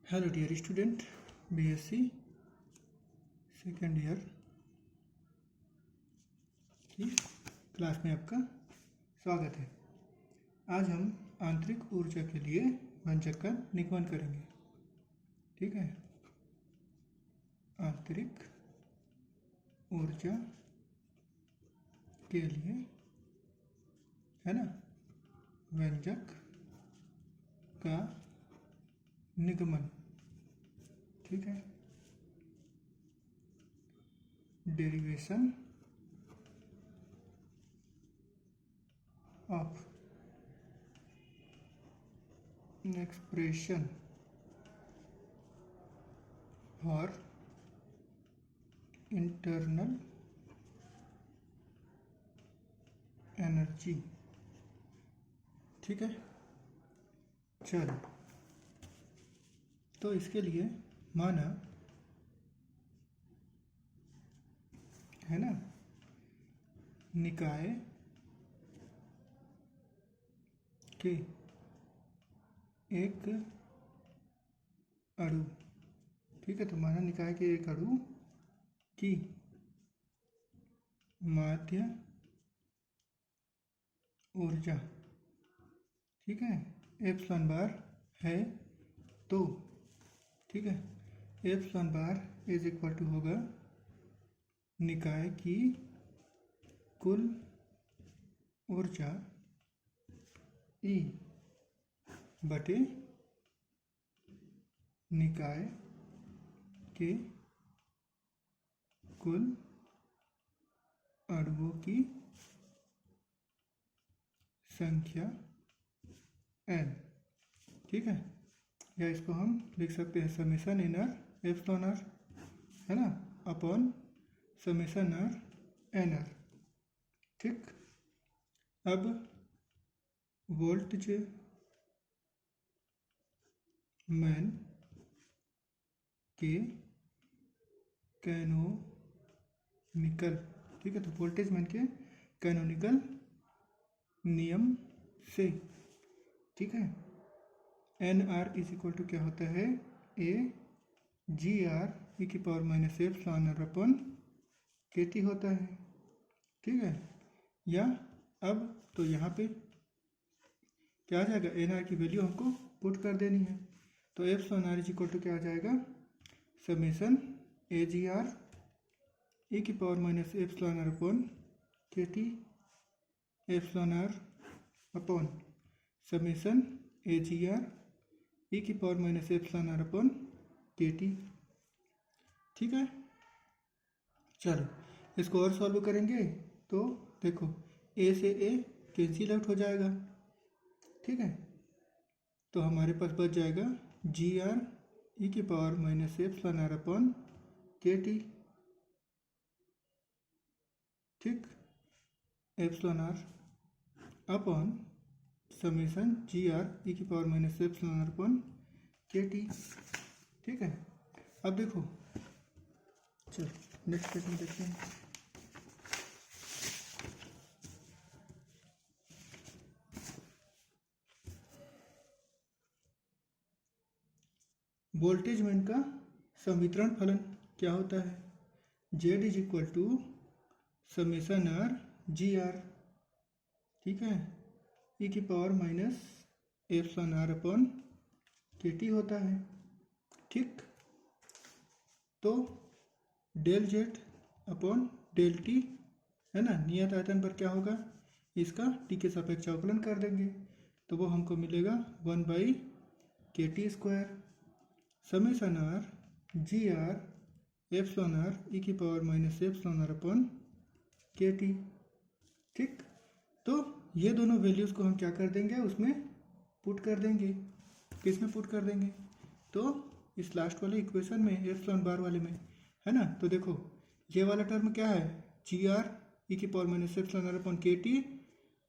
Hello dear student, BSc second year की class में आपका स्वागत है। आज हम आंतरिक ऊर्जा के लिए व्यंजक का निगमन करेंगे। ठीक है, आंतरिक ऊर्जा के लिए है ना व्यंजक का निगमन। ठीक है, derivation of expression for internal energy. ठीक है, चलो तो इसके लिए माना है ना निकाय के एक अणु। ठीक है, तो माना निकाय के एक अणु की माध्य ऊर्जा, ठीक है, एप्सिलॉन बार है। तो ठीक है, epsilon bar is equal to होगा निकाय की कुल ऊर्जा ई बटे निकाय के कुल अणुओं की संख्या n। ठीक है, या इसको हम लिख सकते हैं समेशन एनआर एप्सिलॉन आर, है ना, अपॉन समेशन आर एनआर। ठीक, अब वोल्टेज मैन के कैनोनिकल, ठीक है, तो वोल्टेज मैन के कैनोनिकल नियम से, ठीक है, N R is equal to क्या होता है, ए जी आर ई की power minus epsilon R upon K T होता है। ठीक है, या अब तो यहाँ पे क्या आ जाएगा, एन आर की वैल्यू हमको पुट कर देनी है। तो epsilon R is equal to क्या आ जाएगा, summation A G R E की power minus epsilon R upon K T epsilon R upon summation A G R E की power minus epsilon R upon K T. ठीक है, चलो इसको और सॉल्व करेंगे तो देखो ए से ए कैंसिल आउट हो जाएगा। ठीक है, तो हमारे पास बच जाएगा जी आर ई की power minus epsilon R upon K T. ठीक, epsilon R upon summation G R E की power minus epsilon R upon K T. ठीक है, अब देखो चलो नेक्स्ट पेज में देखते हैं। वोल्टेज मैन का संवितरण फलन क्या होता है, Z is equal to summation R G R, ठीक है, ई की power minus epsilon R upon K T होता है। ठीक, तो del Z upon del T, है ना, नियत आयतन पर क्या होगा, इसका टी के सापेक्ष अवकलन कर देंगे तो वो हमको मिलेगा 1 K T square summation R G R epsilon R E की power minus epsilon R upon K T. ठीक, तो ये दोनों वैल्यूज को हम क्या कर देंगे, उसमें पुट कर देंगे। किस में पुट कर देंगे, तो इस लास्ट वाले इक्वेशन में एप्सिलॉन बार वाले में, है ना। तो देखो ये वाला टर्म क्या है, जी आर ई की power minus epsilon R upon K T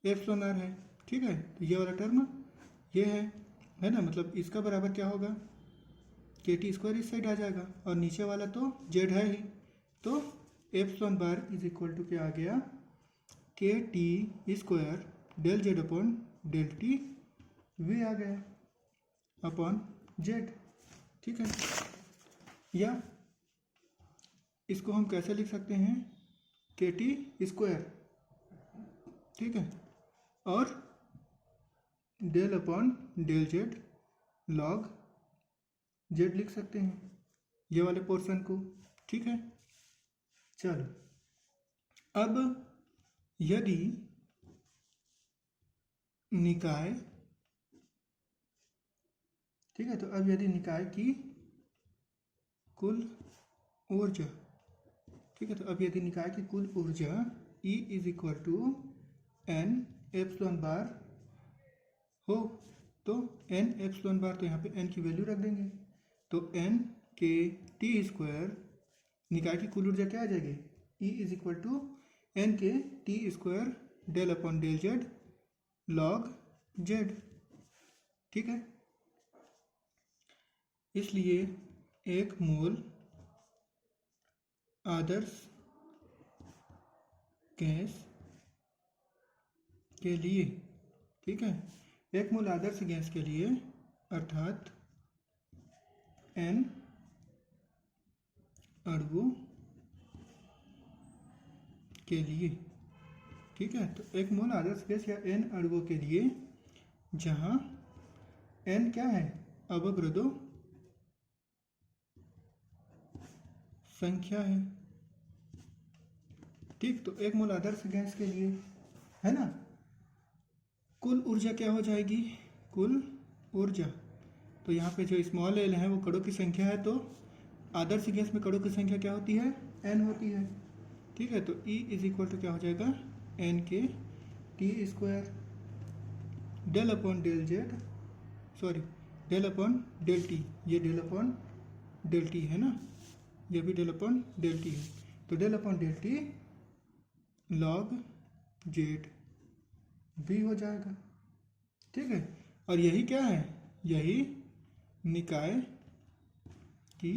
epsilon R है। ठीक है, तो ये वाला टर्म ये है ना, मतलब इसका बराबर क्या होगा, के टी स्क्वायर इस साइड आ जाएगा और नीचे वाला तो जेड है ही, तो epsilon bar is equal to क्या आ गया, K T square del Z upon del T V आ गया अपॉन जेड। ठीक है। या इसको हम कैसे लिख सकते हैं, के टी स्क्वायर, ठीक है, और del upon del Z log Z लिख सकते हैं ये वाले पोर्शन को, ठीक है। चलो अब यदि निकाय, ठीक है, तो अब यदि निकाय की कुल ऊर्जा, ठीक है, तो अब यदि निकाय की कुल ऊर्जा E is equal to N epsilon bar हो, तो एन एप्सिलॉन बार, तो यहाँ पे एन की वैल्यू रख देंगे, तो एन के टी स्क्वायर, निकाय की कुल ऊर्जा क्या आ जाएगी, E is equal to N K T square del upon del Z log Z, ठीक है। इसलिए एक मोल आदर्श गैस के लिए, ठीक है, एक मोल आदर्श गैस के लिए अर्थात n अणुओं के लिए, ठीक है, तो एक मोल आदर्श गैस या n अणुओं के लिए जहां n क्या है, अवरोधों संख्या है, ठीक। तो एक मोल आदर्श गैस के लिए, है ना, कुल ऊर्जा क्या हो जाएगी, कुल ऊर्जा, तो यहाँ पे जो स्मॉल एल है वो कणों की संख्या है, तो आदर्श गैस में कणों की संख्या क्या होती है, n होती है, ठीक है। तो E इज इक्वल टू क्या हो जाएगा, n K T square del upon del Z, sorry del upon del T, ये डेल अपॉन डेल टी है ना, ये भी डेल अपॉन डेल टी है, तो del upon del T log Z भी हो जाएगा, ठीक है। और यही क्या है, यही निकाय की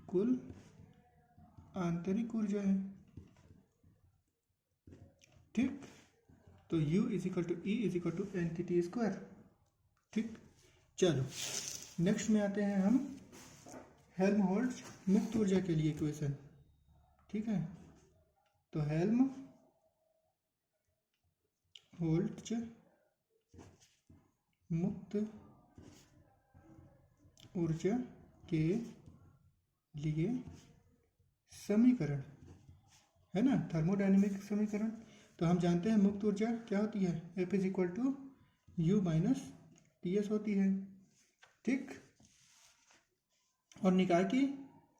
कुल आंतरिक ऊर्जा है, ठीक। तो U is equal to E is equal to N K T square, ठीक। चलो नेक्स्ट में आते हैं हम हेल्महोल्ट्ज मुक्त ऊर्जा के लिए इक्वेशन, ठीक है। तो हेल्महोल्ट्ज मुक्त ऊर्जा के लिए समीकरण है ना, थर्मोडायनेमिक समीकरण, तो हम जानते हैं मुक्त ऊर्जा क्या होती है, F is equal to U minus T S होती है, ठीक। और निकाय की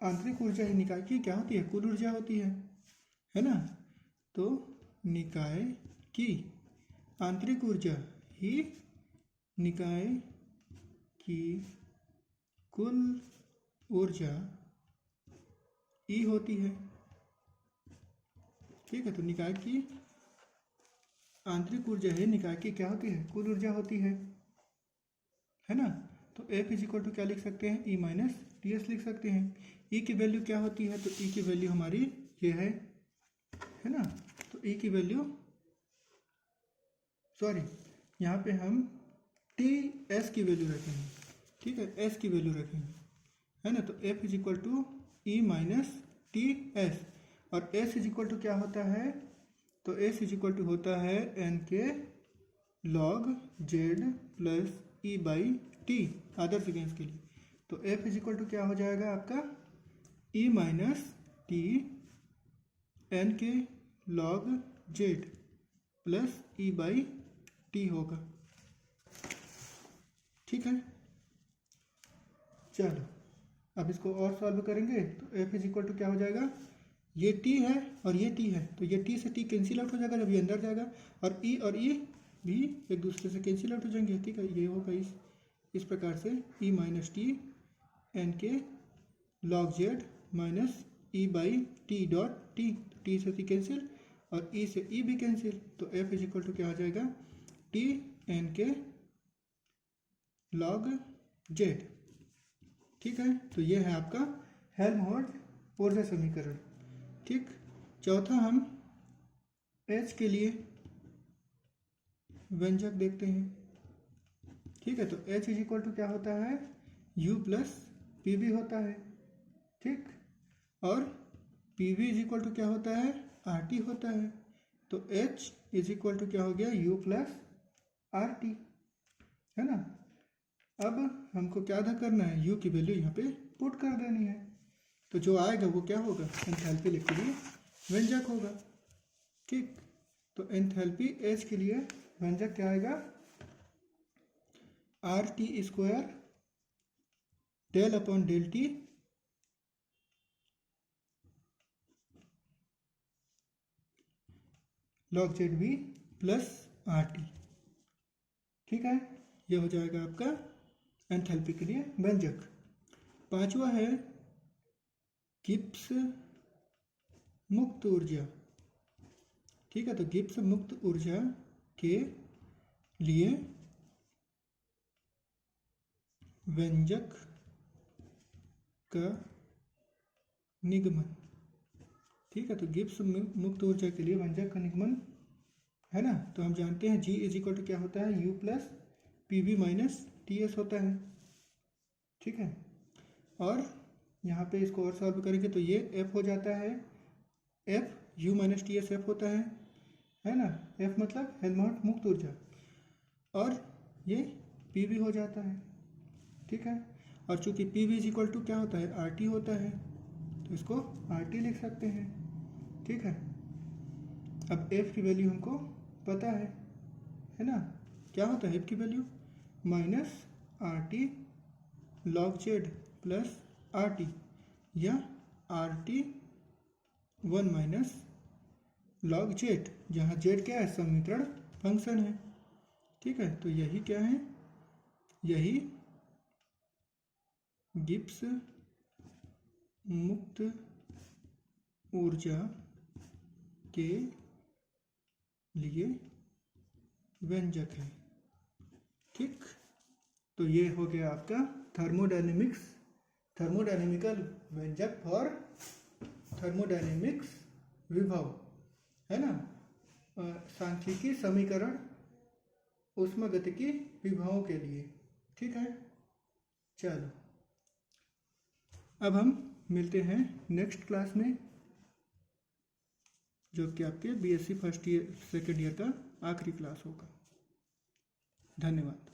आंतरिक ऊर्जा ही निकाय की क्या होती है, कुल ऊर्जा होती है ना। तो निकाय की आंतरिक ऊर्जा ही निकाय की कुल ऊर्जा E होती है, ठीक है। तो निकाय की आंतरिक ऊर्जा है, निकाय की क्या होती है, कुल ऊर्जा होती है ना। तो F इज इक्वल टू क्या लिख सकते हैं, E माइनस टी एस लिख सकते हैं। E की वैल्यू क्या होती है, तो E की वैल्यू हमारी ये है ना, तो E की वैल्यू, सॉरी यहाँ पे हम टी एस की वैल्यू रखेंगे, ठीक है, S की वैल्यू रखेंगे, है ना। तो F is equal to E minus T S, और S इज इक्वल टू क्या होता है, तो S इज इक्वल टू होता है एन के log Z plus E by T Adarsh gas के लिए। तो F इज इक्वल टू क्या हो जाएगा आपका, E माइनस टी एन के log Z plus E by T होगा, ठीक है। चलो अब इसको और सॉल्व करेंगे, तो F इज इक्वल टू क्या हो जाएगा, ये T है और ये T है, तो ये T से T कैंसिल आउट हो जाएगा जब ये अंदर जाएगा, और E भी एक दूसरे से कैंसिल आउट हो जाएंगे, ठीक है। ये होगा इस प्रकार से E माइनस टी एन के log Z minus E by T dot T, T से T कैंसिल और E से E भी कैंसिल, तो F इज इक्वल टू क्या हो जाएगा, टी एन के लॉग जेड, ठीक है। तो ये है आपका हेल्महोल्ट्ज ऊर्जा समीकरण, ठीक। चौथा हम H के लिए व्यंजक देखते हैं, ठीक है। तो H इज इक्वल टू क्या होता है, U प्लस पी वी होता है, ठीक। और P V is equal to क्या होता है, आर टी होता है। तो H इज इक्वल टू क्या हो गया, U प्लस आर टी, है ना। अब हमको क्या करना है, U की वैल्यू यहाँ पे पुट कर देनी है। तो जो आएगा वो क्या होगा, एंथैल्पी लिख के लिए व्यंजक होगा, ठीक। तो एंथैल्पी H के लिए व्यंजक क्या आएगा, R T square del upon del T log Z V plus R T, ठीक है। ये हो जाएगा आपका एंथैल्पी के लिए व्यंजक। पांचवा है गिब्स मुक्त ऊर्जा, ठीक है। तो गिब्स मुक्त ऊर्जा के लिए व्यंजक का निगमन, ठीक है। तो गिब्स मुक्त ऊर्जा के लिए व्यंजक का निगमन, है ना। तो हम जानते हैं G इज इक्वल टू क्या होता है, U plus P V minus T S होता है, ठीक है। और यहाँ पे इसको और सॉल्व करेंगे तो ये F हो जाता है, F U minus T S F होता है ना। F मतलब हेल्महोल्ट्ज मुक्त ऊर्जा, और ये पी वी हो जाता है, ठीक है। और चूंकि P V is equal to क्या होता है, आर टी होता है, तो इसको आर टी लिख सकते हैं, ठीक है। अब F की वैल्यू हमको पता है ना। क्या होता है F की value, minus R T log Z plus R T, या R T 1 minus log Z, जहाँ जेड क्या है, समीकरण फंक्शन है, ठीक है। तो यही क्या है, यही गिब्स मुक्त ऊर्जा के लिए व्यंजक है, ठीक। तो ये हो गया आपका थर्मोडायनेमिकल व्यंजक फॉर थर्मोडायनेमिक्स विभव, है ना। सांख्यिकी समीकरण ऊष्मागतिकी विभवों के लिए, ठीक है। चलो अब हम मिलते हैं नेक्स्ट क्लास में, जो कि आपके BSc first year second year का आखिरी क्लास होगा। धन्यवाद।